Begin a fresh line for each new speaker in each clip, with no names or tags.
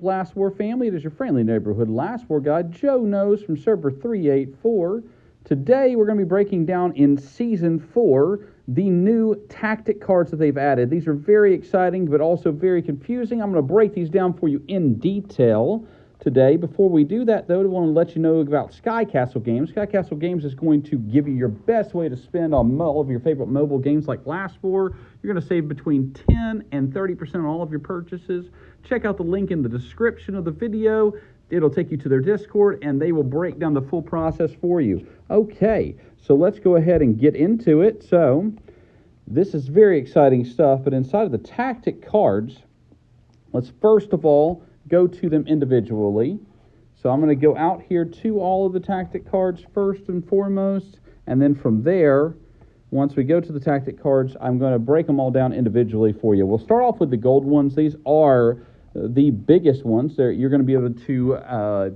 Last War family, it is your friendly neighborhood Last War guide, Joe Knows from server 384. Today we're going to be breaking down in Season 4 the new tactic cards that they've added. These are very exciting but also very confusing. I'm going to break these down for you in detail today. Before we do that, though, I want to let you know about Sky Castle Games. Sky Castle Games is going to give you your best way to spend on all of your favorite mobile games like Last War. You're going to save between 10 and 30% on all of your purchases. Check out the link in the description of the video. It'll take you to their Discord, and they will break down the full process for you. Okay, so let's go ahead and get into it. So, this is very exciting stuff, but inside of the tactic cards, let's first of all go to them individually. So I'm going to go out here to all of the tactic cards first and foremost, and then from there, once we go to the tactic cards, I'm going to break them all down individually for you. We'll start off with the gold ones. These are the biggest ones. You're going to be able to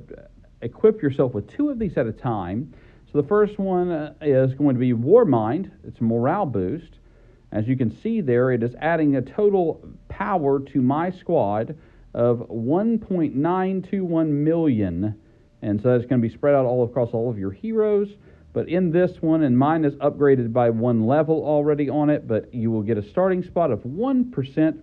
equip yourself with 2 of these at a time. So the first one is going to be Warmind. It's a morale boost. As you can see there, it is adding a total power to my squad of 1.921 million. And so that's going to be spread out all across all of your heroes. But in this one, and mine is upgraded by 1 level already on it, but you will get a starting spot of 1%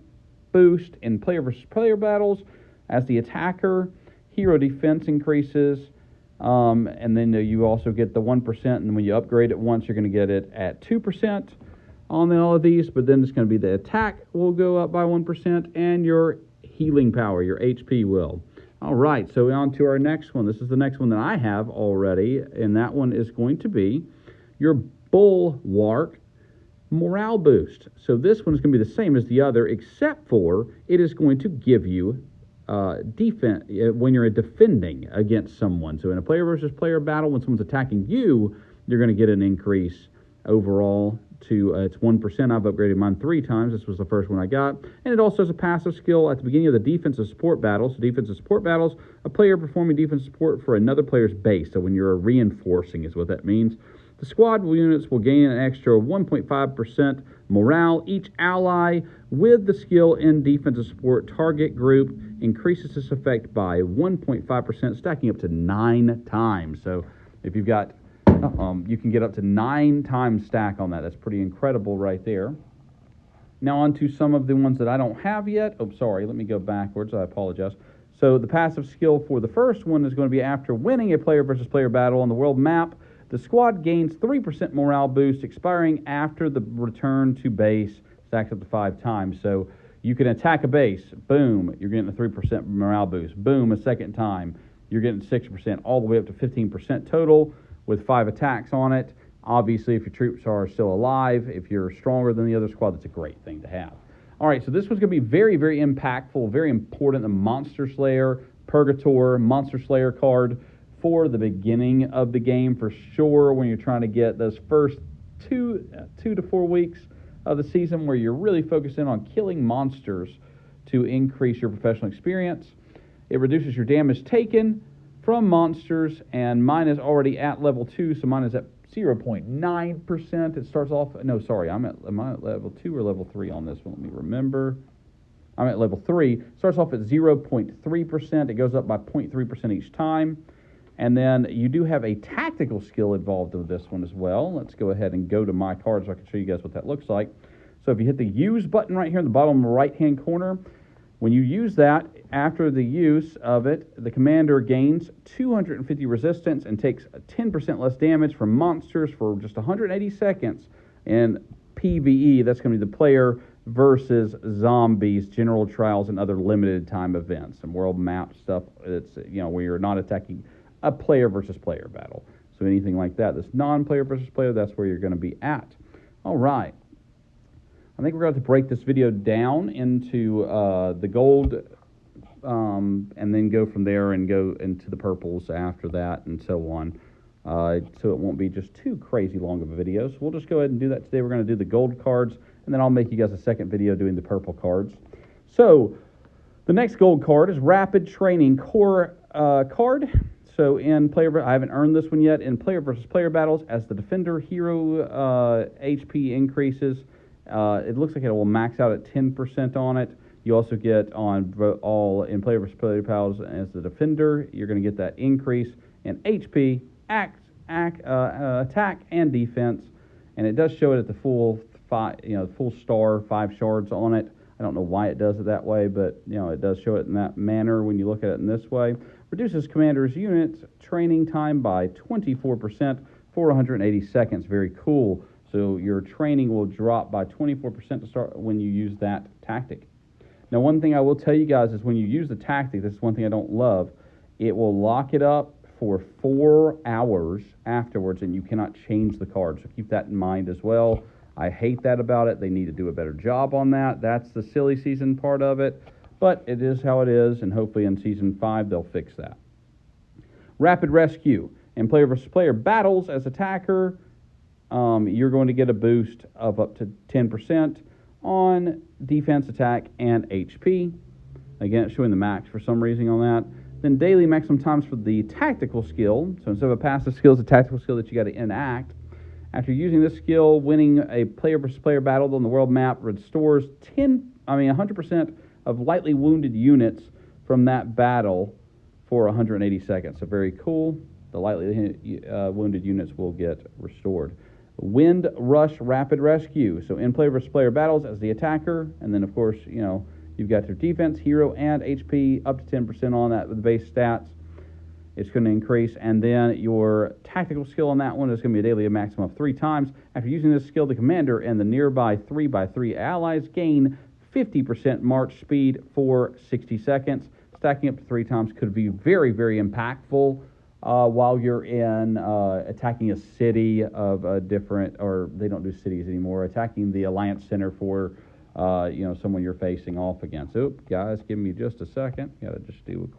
boost in player versus player battles as the attacker. Hero defense increases, and then you also get the 1%, and when you upgrade it once, you're going to get it at 2% on all of these, but then it's going to be the attack will go up by 1%, and your healing power, your HP will. All right, so on to our next one. This is the next one that I have already, and that one is going to be your Bullwark morale boost. So this one is going to be the same as the other, except for it is going to give you defense when you're defending against someone. So in a player versus player battle, when someone's attacking you, you're going to get an increase overall to it's 1%. I've upgraded mine 3 times. This was the first one I got. And it also has a passive skill at the beginning of the defensive support battles. So defensive support battles, a player performing defensive support for another player's base. So when you're reinforcing is what that means. The squad units will gain an extra 1.5% morale. Each ally with the skill in defensive support target group increases this effect by 1.5%, stacking up to 9 times. So if you've got you can get up to 9 times stack on that. That's pretty incredible right there. Now on to some of the ones that I don't have yet. Oh, sorry, let me go backwards. I apologize. So the passive skill for the first one is going to be after winning a player versus player battle on the world map, the squad gains 3% morale boost, expiring after the return to base, stacks up to 5 times. So you can attack a base, boom, you're getting a 3% morale boost. Boom, a second time, you're getting 6%, all the way up to 15% total, with 5 attacks on it. Obviously, if your troops are still alive, if you're stronger than the other squad, that's a great thing to have. All right, so this one's going to be very, very impactful, very important. The Monster Slayer, Purgator, Monster Slayer card for the beginning of the game for sure, when you're trying to get those first 2 to 4 weeks of the season where you're really focusing on killing monsters to increase your professional experience. It reduces your damage taken from monsters, and mine is already at level 2, so mine is at 0.9%. It starts off, no, sorry, am I at level 2 or level 3 on this one? Let me remember. I'm at level 3. Starts off at 0.3%. It goes up by 0.3% each time. And then you do have a tactical skill involved with this one as well. Let's go ahead and go to my card so I can show you guys what that looks like. So if you hit the use button right here in the bottom right-hand corner, when you use that, after the use of it, the commander gains 250 resistance and takes 10% less damage from monsters for just 180 seconds. And PvE, that's going to be the player versus zombies, general trials, and other limited time events and world map stuff. It's, where you're not attacking a player versus player battle. So anything like that, this non-player versus player, that's where you're going to be at. All right. I think we're going to break this video down into the gold and then go from there and go into the purples after that and so on. So it won't be just too crazy long of a video. So we'll just go ahead and do that today. We're going to do the gold cards, and then I'll make you guys a second video doing the purple cards. So the next gold card is Rapid Training Core card. So in player, I haven't earned this one yet. In player versus player battles, as the defender hero HP increases, it looks like it will max out at 10% on it. You also get on all in player versus player battles as the defender, you're going to get that increase in HP, attack, and defense. And it does show it at the full full star, 5 shards on it. I don't know why it does it that way, but it does show it in that manner when you look at it in this way. Reduces commander's units training time by 24% for 180 seconds. Very cool. So your training will drop by 24% to start when you use that tactic. Now, one thing I will tell you guys is when you use the tactic, this is one thing I don't love, it will lock it up for 4 hours afterwards, and you cannot change the card. So keep that in mind as well. I hate that about it. They need to do a better job on that. That's the silly season part of it, but it is how it is, and hopefully in Season 5 they'll fix that. Rapid Rescue. In player versus player battles as attacker, you're going to get a boost of up to 10% on defense, attack, and HP. Again, it's showing the max for some reason on that. Then daily maximum times for the tactical skill. So instead of a passive skill, it's a tactical skill that you got to enact. After using this skill, winning a player versus player battle on the world map restores 100% of lightly wounded units from that battle for 180 seconds. So very cool. The lightly wounded units will get restored. Wind Rush Rapid Rescue. So in player versus player battles as the attacker, and then of course, you've got your defense, hero, and HP up to 10% on that with the base stats. It's going to increase, and then your tactical skill on that one is going to be a daily maximum of 3 times. After using this skill, the commander and the nearby 3x3 allies gain 50% march speed for 60 seconds. Stacking up to 3 times could be very, very impactful while you're in attacking a city of a different, or they don't do cities anymore, attacking the Alliance Center for someone you're facing off against. Oop, guys, give me just a second. Got to just do a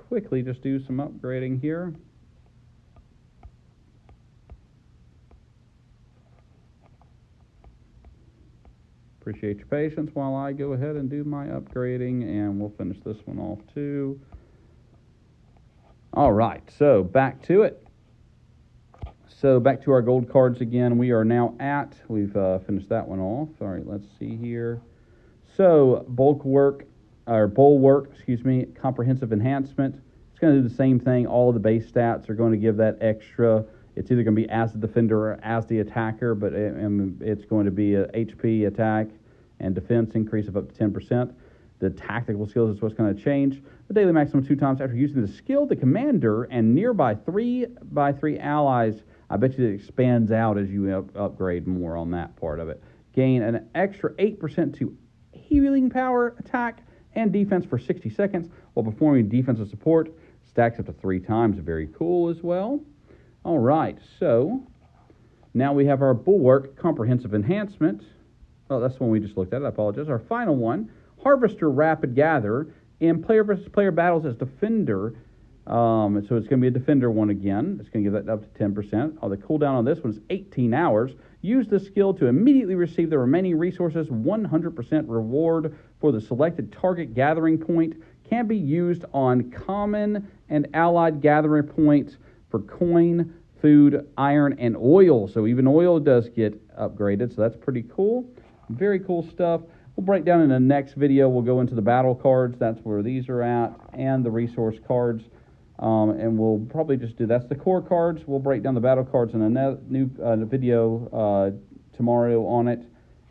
quickly do some upgrading here. Appreciate your patience while I go ahead and do my upgrading, and we'll finish this one off too. All right, so back to it. So back to our gold cards again. We are now we've finished that one off. All right, let's see here. So Bulwark, comprehensive enhancement. It's going to do the same thing. All of the base stats are going to give that extra. It's either going to be as the defender or as the attacker, but it's going to be a HP, attack, and defense increase of up to 10%. The tactical skills is what's going to change. The daily maximum 2 times after using the skill, the commander and nearby 3x3 allies. I bet you it expands out as you upgrade more on that part of it. Gain an extra 8% to healing power, attack, and defense for 60 seconds while performing defensive support. Stacks up to 3 times. Very cool as well. All right, so now we have our Bullwark comprehensive enhancement. Oh, that's the one we just looked at. I apologize. Our final one, Harvester Rapid Gather. In player versus player battles as defender, so it's going to be a defender one again. It's going to give that up to 10%. The cooldown on this one is 18 hours. Use this skill to immediately receive the remaining resources. 100% reward for the selected target gathering point. Can be used on common and allied gathering points for coin, food, iron, and oil. So even oil does get upgraded, so that's pretty cool. Very cool stuff. We'll break down in the next video. We'll go into the battle cards. That's where these are at, and the resource cards. And we'll probably just that's the core cards. We'll break down the battle cards in a new video tomorrow on it.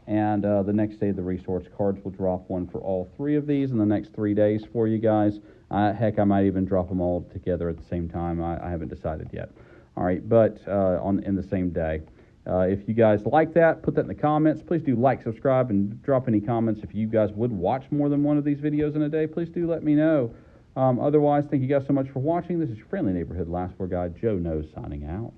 And the next day, the resource cards will drop one for all 3 of these in the next 3 days for you guys. Heck, I might even drop them all together at the same time. I haven't decided yet. All right, but in the same day. If you guys like that, put that in the comments. Please do like, subscribe, and drop any comments. If you guys would watch more than one of these videos in a day, please do let me know. Otherwise, thank you guys so much for watching. This is your friendly neighborhood last word guy, Joe Knows, signing out.